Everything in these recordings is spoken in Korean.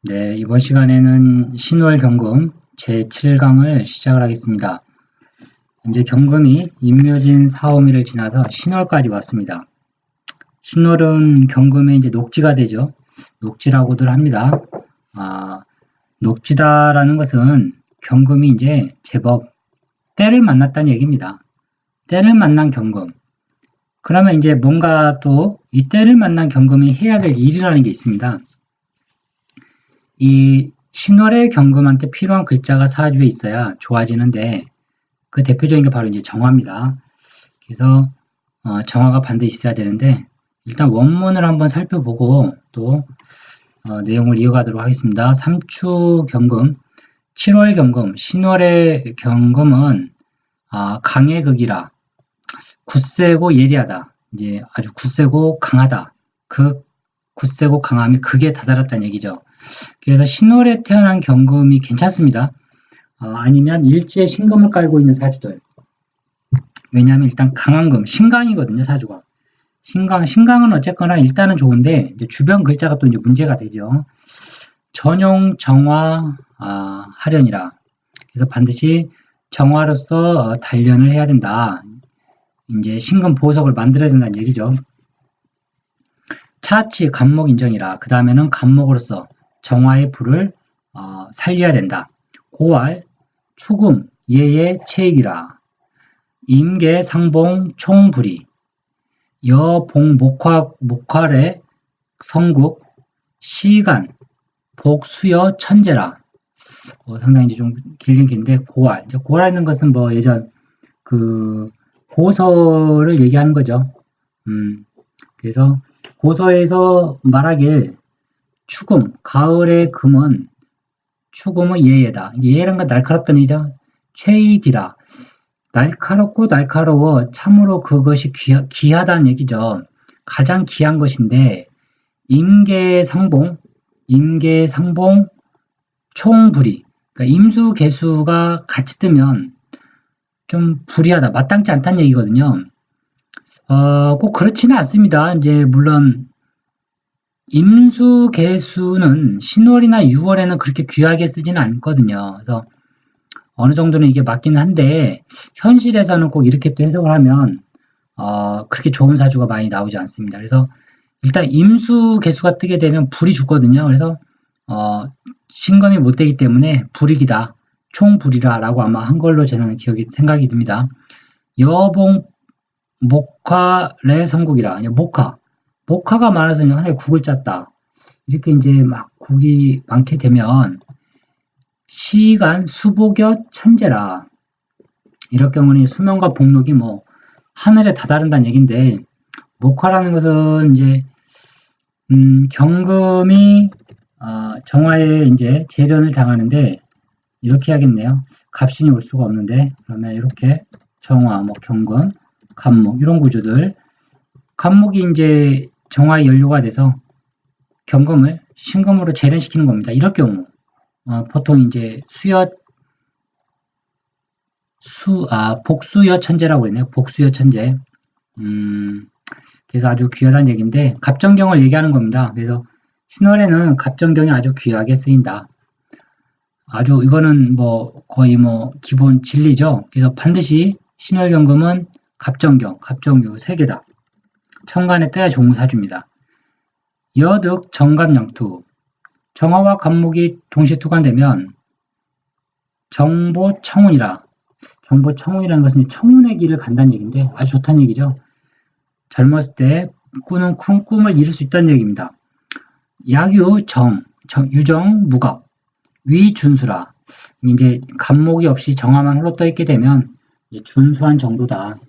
네, 이번 시간에는 신월경금 제7강을 시작을 하겠습니다. 이제 경금이 임묘진 4호미를 지나서 신월까지 왔습니다. 신월은 경금의 이제 녹지가 되죠. 녹지라고들 합니다. 녹지다라는 것은 경금이 이제 제법 때를 만났다는 얘기입니다. 때를 만난 경금. 그러면 이제 뭔가 또 이 때를 만난 경금이 해야 될 일이라는 게 있습니다. 이 신월의 경금한테 필요한 글자가 사주에 있어야 좋아지는데 그 대표적인 게 바로 이제 정화입니다. 그래서 정화가 반드시 있어야 되는데 일단 원문을 한번 살펴보고 또 내용을 이어가도록 하겠습니다. 삼추 경금, 7월 경금, 신월의 경금은 강의 극이라 굳세고 예리하다. 이제 아주 굳세고 강하다. 굳세고 강함이 극에 다다랐다는 얘기죠. 그래서 신월에 태어난 경금이 괜찮습니다. 아니면 일지에 신금을 깔고 있는 사주들. 왜냐하면 일단 강한금, 신강이거든요, 사주가. 신강은 어쨌거나 일단은 좋은데 이제 주변 글자가 또 이제 문제가 되죠. 전용 정화 하련이라. 그래서 반드시 정화로서 단련을 해야 된다. 이제 신금 보석을 만들어야 된다는 얘기죠. 차치 간목 인정이라. 그 다음에는 간목으로서 정화의 불을 살려야 된다. 고활, 추금, 예의, 체익이라. 임계, 상봉, 총불이. 여봉, 목활의 성국, 시간, 복수여, 천재라. 상당히 이제 좀 길긴 긴데, 고활. 고활이라는 것은 뭐 예전 그 고서를 얘기하는 거죠. 그래서 고서에서 말하길 추금, 가을의 금은 추금은 예예다. 예라는 건 날카롭다는 얘기죠. 최익이라. 날카롭고 날카로워 참으로 그것이 귀하다는 얘기죠. 가장 귀한 것인데 임계상봉, 총불이. 그러니까 임수 개수가 같이 뜨면 좀 불이하다, 마땅치 않다는 얘기거든요. 꼭 그렇지는 않습니다. 이제 물론 임수 개수는 신월이나 6월에는 그렇게 귀하게 쓰지는 않거든요. 그래서 어느 정도는 이게 맞긴 한데 현실에서는 꼭 이렇게 또 해석을 하면 그렇게 좋은 사주가 많이 나오지 않습니다. 그래서 일단 임수 개수가 뜨게 되면 불이 죽거든요. 그래서 신금이 못 되기 때문에 불이기다, 총불이라라고 아마 한 걸로 저는 생각이 듭니다. 여봉 목화래 성국이라. 목화가 많아서 하나의 국을 짰다. 이렇게 이제 막 국이 많게 되면 시간 수복여 천재라. 이럴 경우는 수명과 복록이 뭐 하늘에 다다른다는 얘기인데, 목화라는 것은 이제 경금이 정화에 이제 재련을 당하는데 이렇게 해야겠네요. 갑신이 올 수가 없는데, 그러면 이렇게 정화, 뭐 경금, 간목 이런 구조들. 간목이 이제 정화의 연료가 돼서 경금을 신금으로 재련시키는 겁니다. 이럴 경우 보통 이제 복수여 천재라고 했네요. 복수여 천재. 그래서 아주 귀하다는 얘기인데 갑정경을 얘기하는 겁니다. 그래서 신월에는 갑정경이 아주 귀하게 쓰인다. 아주 이거는 뭐 거의 뭐 기본 진리죠. 그래서 반드시 신월경금은 갑정경, 갑정유 세 개다. 천간에 떠야 좋은 사주입니다. 여득, 정갑영투. 정화와 갑목이 동시에 투관되면 정보청운이라. 정보청운이라는 것은 청운의 길을 간다는 얘기인데 아주 좋다는 얘기죠. 젊었을 때 꾸는 큰 꿈을 이룰 수 있다는 얘기입니다. 약유, 유정, 무갑, 위준수라. 이제 갑목이 없이 정화만 홀로 떠 있게 되면 준수한 정도다.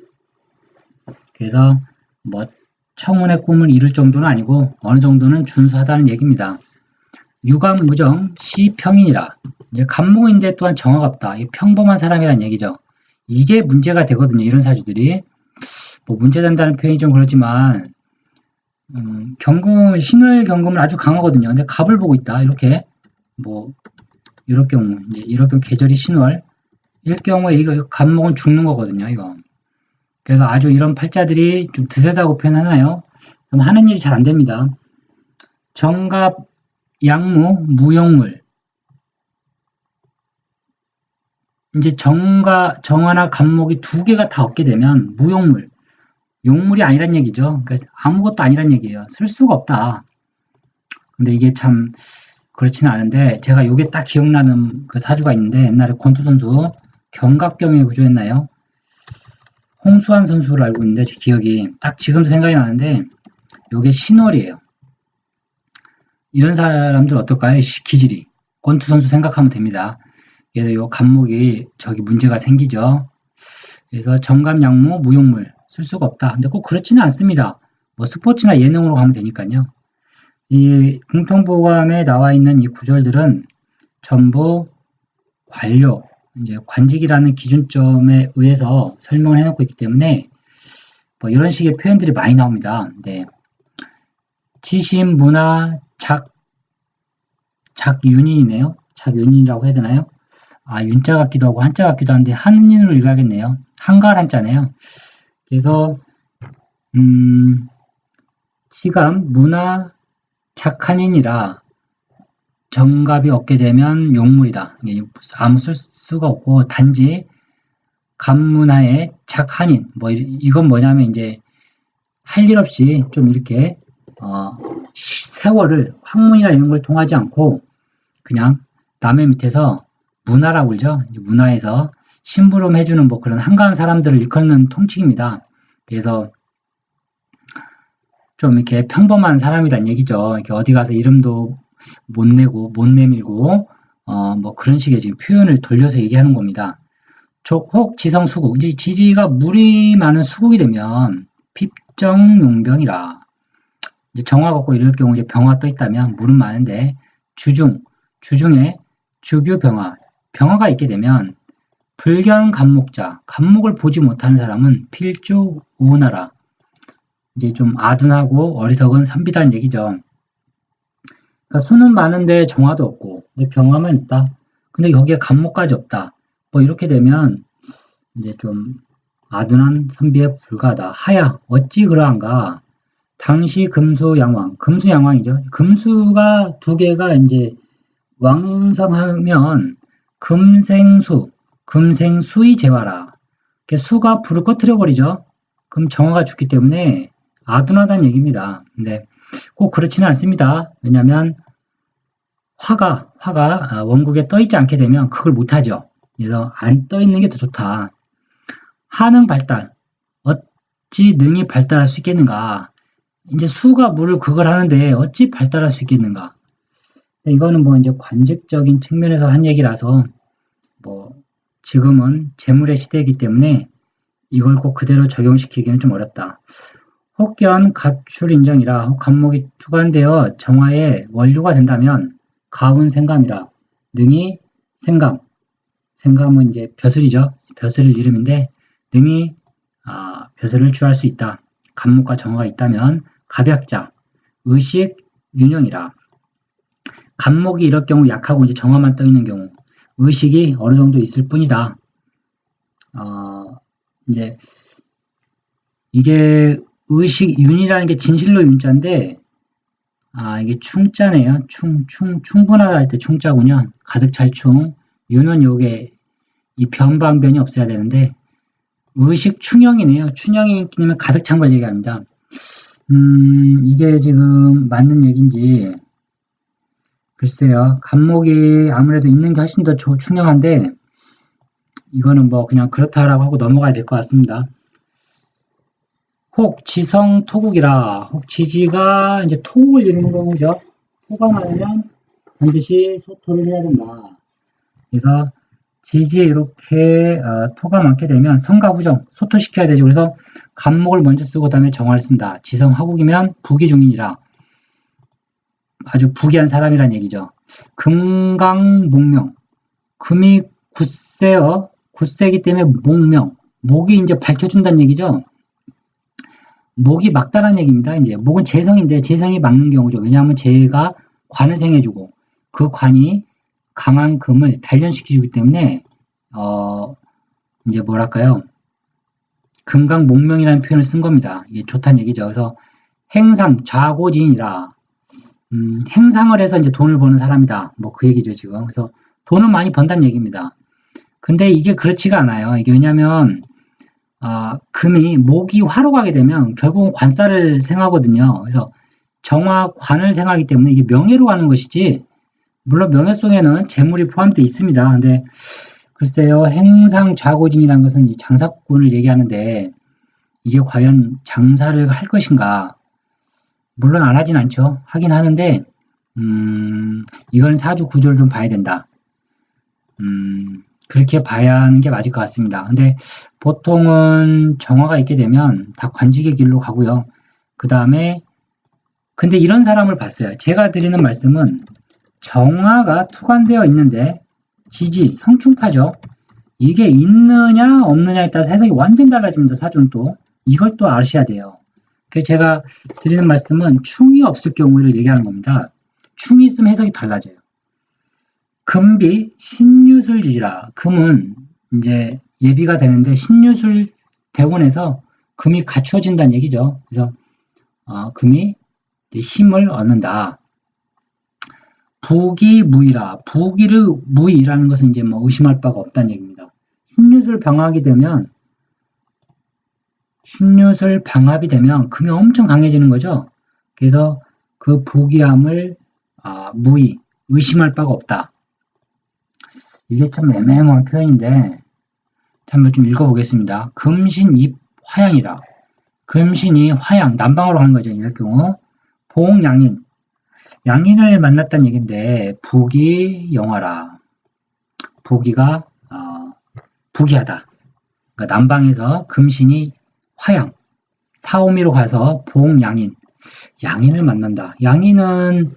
그래서 뭐 청운의 꿈을 이룰 정도는 아니고 어느 정도는 준수하다는 얘기입니다. 유감, 무정, 시평인이라. 이제 갑목인데 또한 정화가 없다. 평범한 사람이란 얘기죠. 이게 문제가 되거든요. 이런 사주들이. 뭐 문제된다는 표현이 좀 그렇지만 신월 경금은 아주 강하거든요. 근데 갑을 보고 있다. 이렇게 뭐 이럴 경우 계절이 신월 일 경우에 이거 갑목은 죽는 거거든요. 이거. 그래서 아주 이런 팔자들이 좀 드세다고 표현하나요? 그럼 하는 일이 잘 안 됩니다. 정갑 양무, 무용물. 이제 정화나 간목이 두 개가 다 없게 되면 무용물, 용물이 아니란 얘기죠. 그러니까 아무것도 아니란 얘기예요. 쓸 수가 없다. 근데 이게 참 그렇지는 않은데 제가 요게 딱 기억나는 그 사주가 있는데 옛날에 권투 선수 견갑경에 구조했나요? 홍수환 선수를 알고 있는데 제 기억이 딱 지금도 생각이 나는데 요게 신월이에요. 이런 사람들 어떨까요? 기질이. 권투 선수 생각하면 됩니다. 그래서 요 간목이 저기 문제가 생기죠. 그래서 정갑양무, 무용물 쓸 수가 없다. 근데 꼭 그렇지는 않습니다. 뭐 스포츠나 예능으로 가면 되니까요. 이 공통보감에 나와 있는 이 구절들은 전부 관료, 이제 관직이라는 기준점에 의해서 설명을 해놓고 있기 때문에 뭐 이런 식의 표현들이 많이 나옵니다. 네. 지심, 문화, 작윤인이네요. 작윤인이라고 해야 되나요? 아, 윤자 같기도 하고 한자 같기도 한데 한인으로 읽어야겠네요. 한가할 한자네요. 그래서 지감, 문화, 작한인이라 정갑이 없게 되면 용물이다. 아무 쓸 수가 없고 단지 감문화의 작한인. 뭐 이건 뭐냐면 이제 할 일 없이 좀 이렇게 세월을 학문이나 이런 걸 통하지 않고 그냥 남의 밑에서 문화라고 그러죠. 문화에서 심부름 해주는 뭐 그런 한가한 사람들을 일컫는 통칭입니다. 그래서 좀 이렇게 평범한 사람이란 얘기죠. 이렇게 어디 가서 이름도 못 내고 못 내밀고 뭐 그런 식의 지금 표현을 돌려서 얘기하는 겁니다. 족혹 지성 수국. 이제 지지가 물이 많은 수국이 되면 핍정용병이라. 이제 정화가 없고 이럴 경우 이제 병화 떠 있다면 물은 많은데 주중에 주규병화, 병화가 있게 되면 불견 간목자, 간목을 보지 못하는 사람은 필주 우운하라. 이제 좀 아둔하고 어리석은 선비다는 얘기죠. 그러니까 수는 많은데 정화도 없고, 근데 병화만 있다. 근데 여기에 간목까지 없다. 뭐 이렇게 되면 이제 좀 아둔한 선비에 불과하다. 하야 어찌 그러한가? 당시 금수양왕, 금수양왕이죠. 금수가 두 개가 이제 왕성하면 금생수의 재화라. 수가 불을 꺼트려 버리죠. 그럼 정화가 죽기 때문에 아둔하다는 얘기입니다. 근데 꼭 그렇지는 않습니다. 왜냐하면 화가 원국에 떠 있지 않게 되면 그걸 못하죠. 그래서 안 떠 있는 게 더 좋다. 하능 발달, 어찌 능히 발달할 수 있겠는가? 이제 수가 물을 그걸 하는데 어찌 발달할 수 있겠는가? 이거는 뭐 이제 관직적인 측면에서 한 얘기라서 뭐 지금은 재물의 시대이기 때문에 이걸 꼭 그대로 적용시키기는 좀 어렵다. 혹견 갑출인정이라 갑목이 투관되어 정화의 원료가 된다면 가운 생감이라 능히 생감은 이제 벼슬이죠. 벼슬을 이름인데 능히 벼슬을 취할 수 있다. 갑목과 정화가 있다면 갑약자 의식 윤영이라 갑목이 이럴 경우 약하고 이제 정화만 떠 있는 경우 의식이 어느 정도 있을 뿐이다. 이제 이게 의식 윤이라는 게 진실로 윤자인데 이게 충자네요. 충분하다 할 때 충자군요. 가득 찰 충. 윤은 요게 이 변방변이 없어야 되는데 의식 충영이네요. 충영이면 가득 찬 걸 얘기합니다. 이게 지금 맞는 얘기인지 글쎄요. 간목이 아무래도 있는 게 훨씬 더 충영한데 이거는 뭐 그냥 그렇다라고 하고 넘어가야 될 것 같습니다. 혹 지성 토국이라 혹 지지가 이제 토국을 이루는 경우죠. 토가 많으면 반드시 소토를 해야 된다. 그래서 지지에 이렇게 토가 많게 되면 성가부정 소토시켜야 되죠. 그래서 간목을 먼저 쓰고 그다음에 정화를 쓴다. 지성 화국이면 부기중인이라 아주 부기한 사람이란 얘기죠. 금강목명 금이 굳세요. 굳세기 때문에 목명 목이 이제 밝혀준다는 얘기죠. 목이 막다란 얘기입니다. 이제 목은 재성인데 재성이 막는 경우죠. 왜냐하면 재가 관을 생해주고 그 관이 강한 금을 단련시켜주기 때문에 이제 뭐랄까요? 금강목명이라는 표현을 쓴 겁니다. 이게 좋다는 얘기죠. 그래서 행삼 좌고진이라 행상을 해서 이제 돈을 버는 사람이다. 뭐 그 얘기죠, 지금. 그래서 돈은 많이 번다는 얘기입니다. 근데 이게 그렇지가 않아요. 이게 왜냐면, 금이, 목이 화로 가게 되면 결국은 관살을 생하거든요. 그래서 정화, 관을 생하기 때문에 이게 명예로 가는 것이지, 물론 명예 속에는 재물이 포함되어 있습니다. 근데 글쎄요, 행상 좌고진이라는 것은 이 장사꾼을 얘기하는데, 이게 과연 장사를 할 것인가? 물론 안 하진 않죠. 하긴 하는데, 이건 사주 구조를 좀 봐야 된다. 그렇게 봐야 하는 게 맞을 것 같습니다. 근데 보통은 정화가 있게 되면 다 관직의 길로 가고요. 그 다음에, 근데 이런 사람을 봤어요. 제가 드리는 말씀은 정화가 투관되어 있는데, 지지, 형충파죠. 이게 있느냐, 없느냐에 따라서 해석이 완전 달라집니다. 사주는 또. 이걸 또 아셔야 돼요. 그래서 제가 드리는 말씀은 충이 없을 경우를 얘기하는 겁니다. 충이 있으면 해석이 달라져요. 금비 신유술 주지라. 금은 이제 예비가 되는데 신유술 대원에서 금이 갖추어진다는 얘기죠. 그래서 금이 힘을 얻는다. 부기무이라. 부기를 무이라는 것은 이제 뭐 의심할 바가 없다는 얘기입니다. 신유술 병합이 되면 신유술 방합이 되면 금이 엄청 강해지는 거죠. 그래서 그 부기함을 무의, 의심할 바가 없다. 이게 참 애매모호한 표현인데 한번 좀 읽어보겠습니다. 금신입 화양이라. 금신이 화양, 남방으로 가는 거죠. 이럴 경우 봉양인, 양인을 만났다는 얘기인데 부기 영화라. 부기가 부기하다. 그러니까 남방에서 금신이 화양, 사오미로 가서 봉양인, 양인을 만난다. 양인은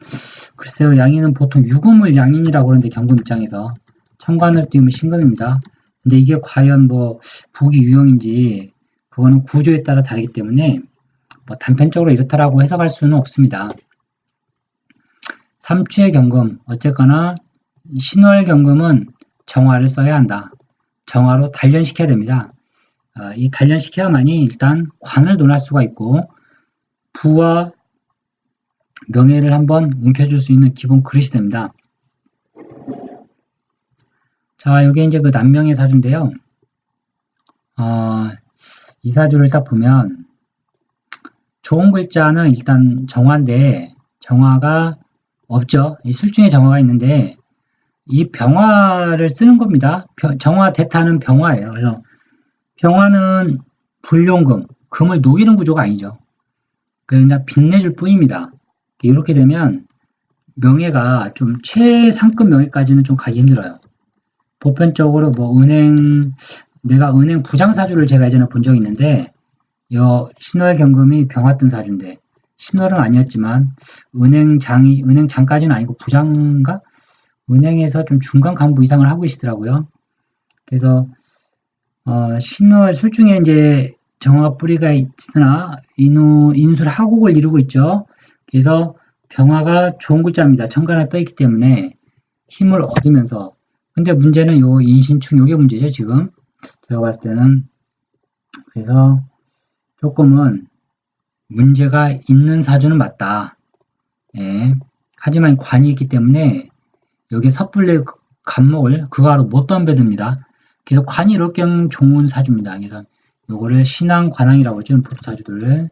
글쎄요, 양인은 보통 유금을 양인이라고 그러는데 경금 입장에서 천간을 띄우면 신금입니다. 근데 이게 과연 뭐 부기 유형인지 그거는 구조에 따라 다르기 때문에 뭐 단편적으로 이렇다라고 해석할 수는 없습니다. 삼추의 경금, 어쨌거나 신월 경금은 정화를 써야 한다. 정화로 단련시켜야 됩니다. 이 단련시켜야만이 일단 관을 논할 수가 있고 부와 명예를 한번 움켜줄 수 있는 기본 그릇이 됩니다. 자, 이게 이제 그 남명의 사주인데요. 이 사주를 딱 보면 좋은 글자는 일단 정화인데 정화가 없죠. 이 술중에 정화가 있는데 이 병화를 쓰는 겁니다. 정화 대타는 병화예요. 그래서 병화는 불용금, 금을 녹이는 구조가 아니죠. 그냥 빛내줄 뿐입니다. 이렇게 되면 명예가 좀 최상급 명예까지는 좀 가기 힘들어요. 보편적으로 뭐 내가 은행 부장사주를 제가 예전에 본 적이 있는데 신월경금이 병화 뜬 사주인데 신월은 아니었지만 은행장까지는 아니고 부장인가? 은행에서 좀 중간 간부 이상을 하고 계시더라고요. 그래서 신월 술중에 이제 정화 뿌리가 있으나 인술 하곡을 이루고 있죠. 그래서 병화가 좋은 글자입니다. 천간에 떠 있기 때문에 힘을 얻으면서 근데 문제는 요 인신충 요게 문제죠. 지금 제가 봤을 때는 그래서 조금은 문제가 있는 사주는 맞다. 예. 하지만 관이 있기 때문에 여기 섣불리 간목을 그거로 못 덤벼듭니다. 그래서 관이 이렇게 좋은 사주입니다. 그래서 요거를 신앙관왕이라고 하죠. 보토사주들을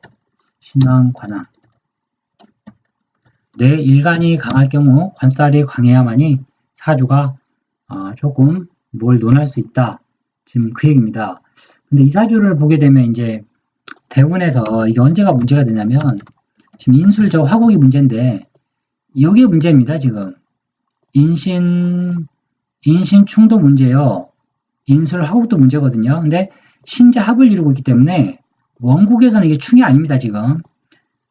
신앙관왕. 내 일간이 강할 경우 관살이 강해야만이 사주가 조금 뭘 논할 수 있다. 지금 그 얘기입니다. 근데 이 사주를 보게 되면 이제 대운에서 이게 언제가 문제가 되냐면 지금 인술 저 화곡이 문제인데 이게 문제입니다. 지금 인신충도 문제요. 인술 화곡도 문제거든요. 근데 신자 합을 이루고 있기 때문에 원국에서는 이게 충이 아닙니다. 지금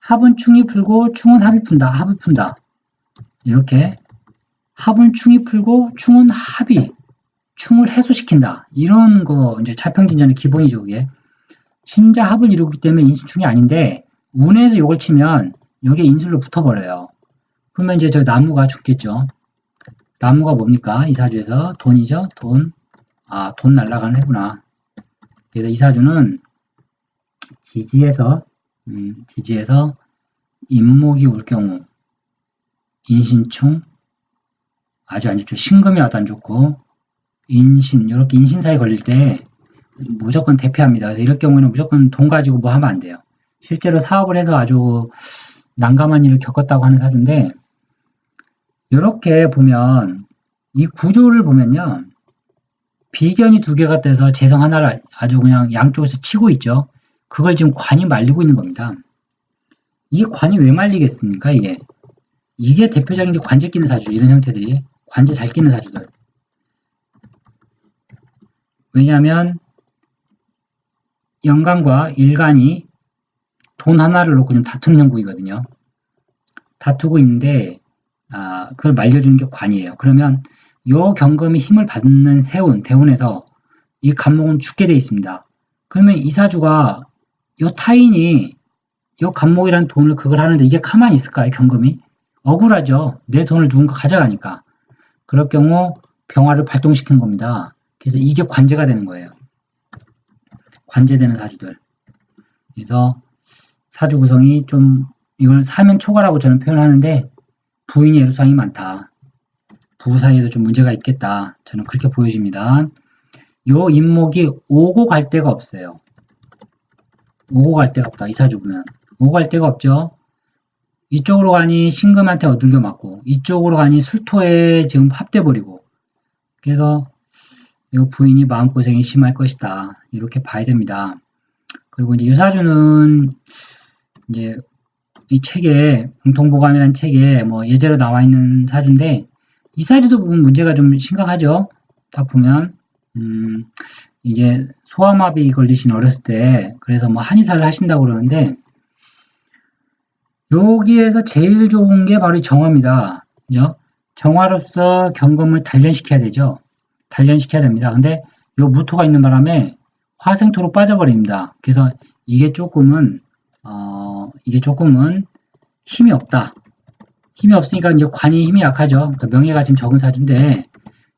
합은 충이 풀고 충은 합이 푼다. 합을 푼다. 이렇게 합은 충이 풀고 충은 합이 충을 해소시킨다. 이런 거 이제 자평진전의 기본이죠. 그게 신자 합을 이루기 때문에 인신충이 아닌데 운에서 요걸 치면 여기에 인술로 붙어버려요. 그러면 이제 저 나무가 죽겠죠. 나무가 뭡니까? 이 사주에서 돈이죠. 돈. 돈 날아가는 해구나. 그래서 이 사주는 지지에서 인목이 올 경우 인신충 아주 안 좋죠. 신금이 와도 안 좋고 인신 이렇게 인신사에 걸릴 때 무조건 대피합니다. 그래서 이럴 경우에는 무조건 돈 가지고 뭐 하면 안 돼요. 실제로 사업을 해서 아주 난감한 일을 겪었다고 하는 사주인데 이렇게 보면 이 구조를 보면요. 비견이 두 개가 떼서 재성 하나를 아주 그냥 양쪽에서 치고 있죠. 그걸 지금 관이 말리고 있는 겁니다. 이게 관이 왜 말리겠습니까? 이게 대표적인 게 관제 끼는 사주 이런 형태들이 관제 잘 끼는 사주들. 왜냐하면 연간과 일간이 돈 하나를 놓고 좀 다투는 형국이거든요. 다투고 있는데 그걸 말려주는 게 관이에요. 그러면 요 경금이 힘을 받는 대운에서 이 간목은 죽게 돼 있습니다. 그러면 이 사주가 요 타인이 요 간목이라는 돈을 그걸 하는데 이게 가만히 있을까요? 경금이? 억울하죠. 내 돈을 누군가 가져가니까. 그럴 경우 병화를 발동시킨 겁니다. 그래서 이게 관제가 되는 거예요. 관제되는 사주들. 그래서 사주 구성이 좀 이걸 사면초가라고 저는 표현하는데 부인의 애로사항이 많다. 부부 사이에도 좀 문제가 있겠다. 저는 그렇게 보여집니다. 요 인목이 오고 갈 데가 없어요. 오고 갈 데가 없다. 이 사주 보면. 오고 갈 데가 없죠. 이쪽으로 가니 신금한테 어들겨 맞고 이쪽으로 가니 술토에 지금 합돼버리고 그래서 이 부인이 마음고생이 심할 것이다. 이렇게 봐야 됩니다. 그리고 이제 이 사주는 이제 이 책에 공통보감이라는 책에 뭐 예제로 나와 있는 사주인데 이 사주도 보면 문제가 좀 심각하죠. 딱 보면 이게 소아마비 걸리신 어렸을 때 그래서 뭐 한의사를 하신다고 그러는데 여기에서 제일 좋은 게 바로 정화입니다. 그죠? 정화로서 경금을 단련시켜야 되죠. 단련시켜야 됩니다. 근데 요 무토가 있는 바람에 화생토로 빠져버립니다. 그래서 이게 조금은 힘이 없다. 힘이 없으니까 이제 관이 힘이 약하죠. 그러니까 명예가 지금 적은 사주인데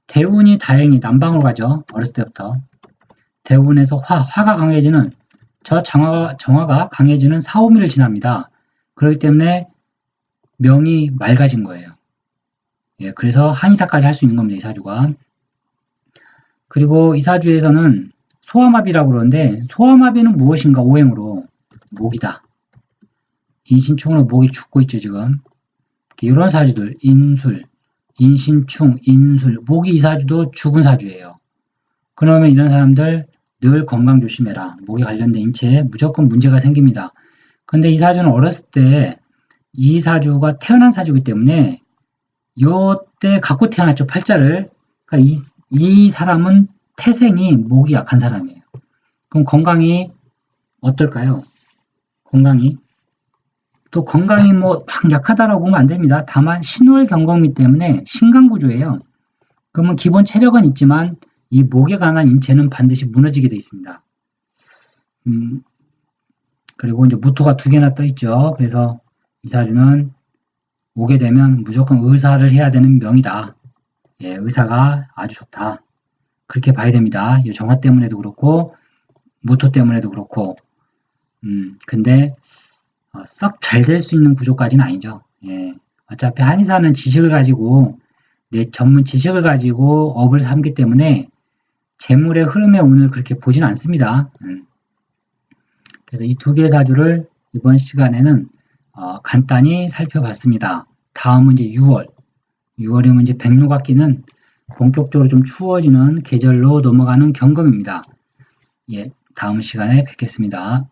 대운이 다행히 남방으로 가죠. 어렸을 때부터. 대운에서 화가 강해지는 정화가 강해지는 4, 5미를 지납니다. 그렇기 때문에 명이 맑아진 거예요. 예, 그래서 한의사까지 할 수 있는 겁니다. 이 사주가. 그리고 이 사주에서는 소아마비라고 그러는데 소아마비는 무엇인가 오행으로 목이다. 인신충으로 목이 죽고 있죠. 지금. 이런 사주들 인술, 인신충, 인술, 목이 이 사주도 죽은 사주예요. 그러면 이런 사람들 늘 건강 조심해라. 목에 관련된 인체에 무조건 문제가 생깁니다. 근데 이 사주는 어렸을 때 이 사주가 태어난 사주이기 때문에 요때 갖고 태어났죠. 팔자를. 그러니까 이 사람은 태생이 목이 약한 사람이에요. 그럼 건강이 어떨까요? 건강이 또 건강이 뭐 막 약하다라고 보면 안 됩니다. 다만 신월 경금이기 때문에 신강구조예요. 그러면 기본 체력은 있지만 이 목에 관한 인체는 반드시 무너지게 되어 있습니다. 그리고 이제 무토가 두 개나 떠 있죠. 그래서 이 사주는 오게 되면 무조건 의사를 해야 되는 명이다. 예, 의사가 아주 좋다. 그렇게 봐야 됩니다. 이 정화 때문에도 그렇고 무토 때문에도 그렇고 근데 썩 잘 될 수 있는 구조까지는 아니죠. 예, 어차피 한의사는 지식을 가지고 내 전문 지식을 가지고 업을 삼기 때문에 재물의 흐름의 운을 그렇게 보진 않습니다. 그래서 이 두 개의 사주를 이번 시간에는 간단히 살펴봤습니다. 다음은 이제 6월이면 이제 백로가 끼는 본격적으로 좀 추워지는 계절로 넘어가는 경금입니다. 예, 다음 시간에 뵙겠습니다.